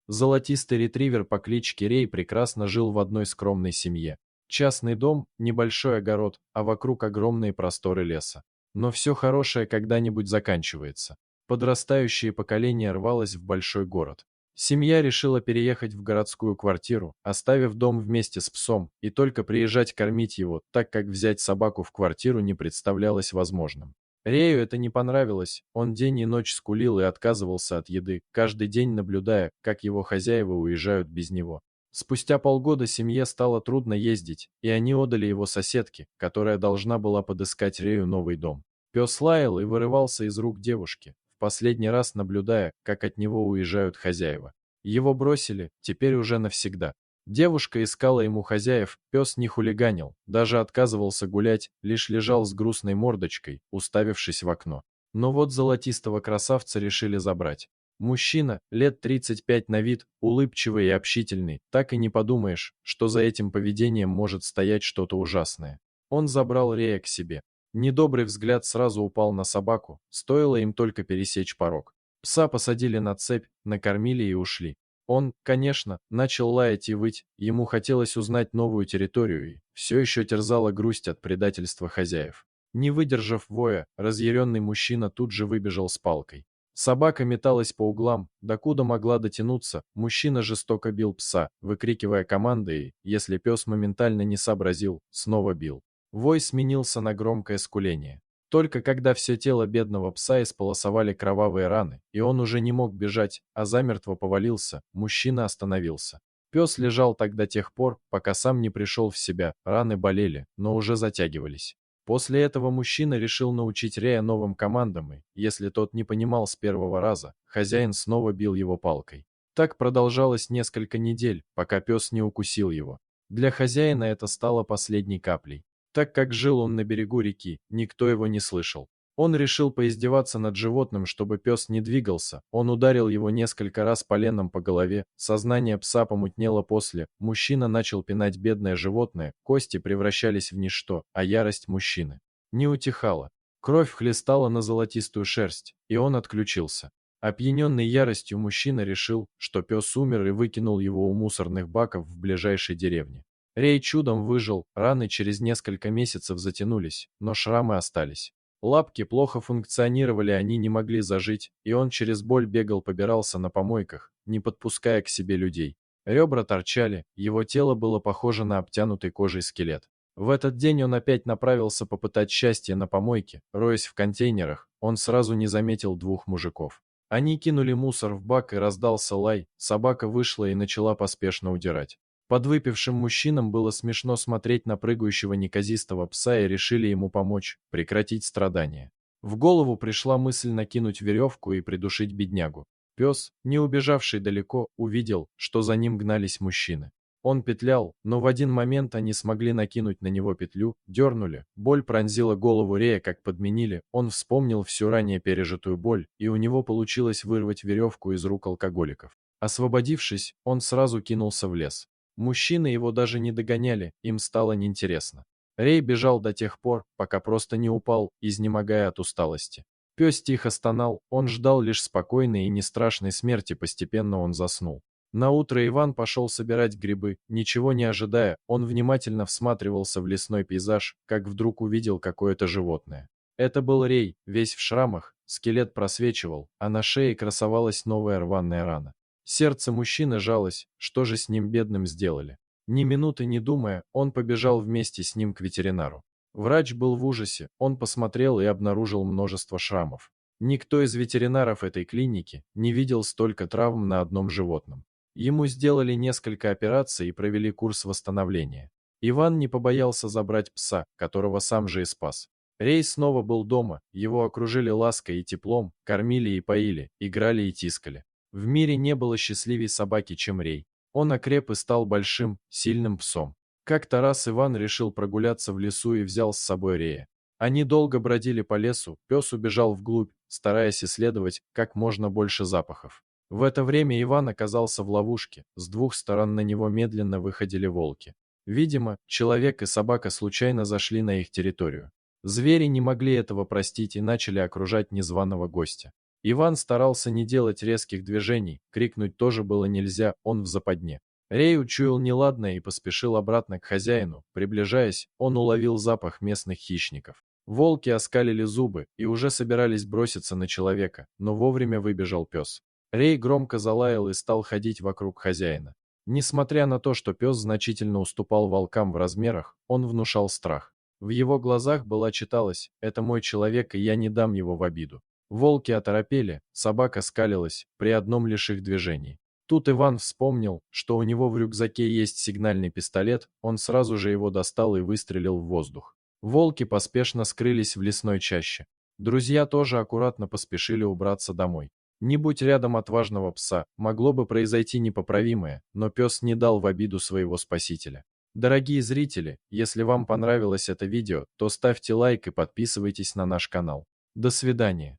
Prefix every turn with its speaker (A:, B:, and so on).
A: Золотистый ретривер по кличке Рей прекрасно жил в одной скромной семье. Частный дом, небольшой огород, а вокруг огромные просторы леса. Но все хорошее когда-нибудь заканчивается. Подрастающее поколение рвалось в большой город. Семья решила переехать в городскую квартиру, оставив дом вместе с псом, и только приезжать кормить его, так как взять собаку в квартиру не представлялось возможным. Рею это не понравилось, он день и ночь скулил и отказывался от еды, каждый день наблюдая, как его хозяева уезжают без него. Спустя полгода семье стало трудно ездить, и они отдали его соседке, которая должна была подыскать Рею новый дом. Пес лаял и вырывался из рук девушки, в последний раз наблюдая, как от него уезжают хозяева. Его бросили, теперь уже навсегда. Девушка искала ему хозяев, пес не хулиганил, даже отказывался гулять, лишь лежал с грустной мордочкой, уставившись в окно. Но вот золотистого красавца решили забрать. Мужчина, лет 35 на вид, улыбчивый и общительный, так и не подумаешь, что за этим поведением может стоять что-то ужасное. Он забрал Рея к себе. Недобрый взгляд сразу упал на собаку, стоило им только пересечь порог. Пса посадили на цепь, накормили и ушли. Он, конечно, начал лаять и выть, ему хотелось узнать новую территорию и все еще терзала грусть от предательства хозяев. Не выдержав воя, разъяренный мужчина тут же выбежал с палкой. Собака металась по углам, докуда могла дотянуться, мужчина жестоко бил пса, выкрикивая команды и, если пес моментально не сообразил, снова бил. Вой сменился на громкое скуление. Только когда все тело бедного пса исполосовали кровавые раны, и он уже не мог бежать, а замертво повалился, мужчина остановился. Пес лежал так до тех пор, пока сам не пришел в себя, раны болели, но уже затягивались. После этого мужчина решил научить Рея новым командам и, если тот не понимал с первого раза, хозяин снова бил его палкой. Так продолжалось несколько недель, пока пес не укусил его. Для хозяина это стало последней каплей. Так как жил он на берегу реки, никто его не слышал. Он решил поиздеваться над животным, чтобы пес не двигался. Он ударил его несколько раз поленом по голове. Сознание пса помутнело после. Мужчина начал пинать бедное животное. Кости превращались в ничто, а ярость мужчины не утихала. Кровь хлестала на золотистую шерсть, и он отключился. Опьяненный яростью мужчина решил, что пес умер и выкинул его у мусорных баков в ближайшей деревне. Рей чудом выжил, раны через несколько месяцев затянулись, но шрамы остались. Лапки плохо функционировали, они не могли зажить, и он через боль бегал, побирался на помойках, не подпуская к себе людей. Ребра торчали, его тело было похоже на обтянутый кожей скелет. В этот день он опять направился попытать счастье на помойке, роясь в контейнерах, он сразу не заметил двух мужиков. Они кинули мусор в бак и раздался лай, собака вышла и начала поспешно удирать. Подвыпившим мужчинам было смешно смотреть на прыгающего неказистого пса и решили ему помочь, прекратить страдания. В голову пришла мысль накинуть веревку и придушить беднягу. Пес, не убежавший далеко, увидел, что за ним гнались мужчины. Он петлял, но в один момент они смогли накинуть на него петлю, дернули, боль пронзила голову Рея, как подменили, он вспомнил всю ранее пережитую боль, и у него получилось вырвать веревку из рук алкоголиков. Освободившись, он сразу кинулся в лес. Мужчины его даже не догоняли, им стало неинтересно. Рей бежал до тех пор, пока просто не упал, изнемогая от усталости. Пес тихо стонал, он ждал лишь спокойной и не страшной смерти, постепенно он заснул. Наутро Иван пошел собирать грибы, ничего не ожидая, он внимательно всматривался в лесной пейзаж, как вдруг увидел какое-то животное. Это был Рей, весь в шрамах, скелет просвечивал, а на шее красовалась новая рваная рана. Сердце мужчины жалось, что же с ним бедным сделали. Ни минуты не думая, он побежал вместе с ним к ветеринару. Врач был в ужасе, он посмотрел и обнаружил множество шрамов. Никто из ветеринаров этой клиники не видел столько травм на одном животном. Ему сделали несколько операций и провели курс восстановления. Иван не побоялся забрать пса, которого сам же и спас. Рей снова был дома, его окружили лаской и теплом, кормили и поили, играли и тискали. В мире не было счастливей собаки, чем Рей. Он окреп и стал большим, сильным псом. Как-то раз Иван решил прогуляться в лесу и взял с собой Рея. Они долго бродили по лесу, пес убежал вглубь, стараясь исследовать как можно больше запахов. В это время Иван оказался в ловушке, с двух сторон на него медленно выходили волки. Видимо, человек и собака случайно зашли на их территорию. Звери не могли этого простить и начали окружать незваного гостя. Иван старался не делать резких движений, крикнуть тоже было нельзя, он в западне. Рей учуял неладное и поспешил обратно к хозяину. Приближаясь, он уловил запах местных хищников. Волки оскалили зубы и уже собирались броситься на человека, но вовремя выбежал пес. Рей громко залаял и стал ходить вокруг хозяина. Несмотря на то, что пес значительно уступал волкам в размерах, он внушал страх. В его глазах была читалось: «Это мой человек, и я не дам его в обиду». Волки оторопели, собака скалилась при одном лишь их движении. Тут Иван вспомнил, что у него в рюкзаке есть сигнальный пистолет, он сразу же его достал и выстрелил в воздух. Волки поспешно скрылись в лесной чаще. Друзья тоже аккуратно поспешили убраться домой. Не будь рядом отважного пса, могло бы произойти непоправимое, но пес не дал в обиду своего спасителя. Дорогие зрители, если вам понравилось это видео, то ставьте лайк и подписывайтесь на наш канал. До свидания.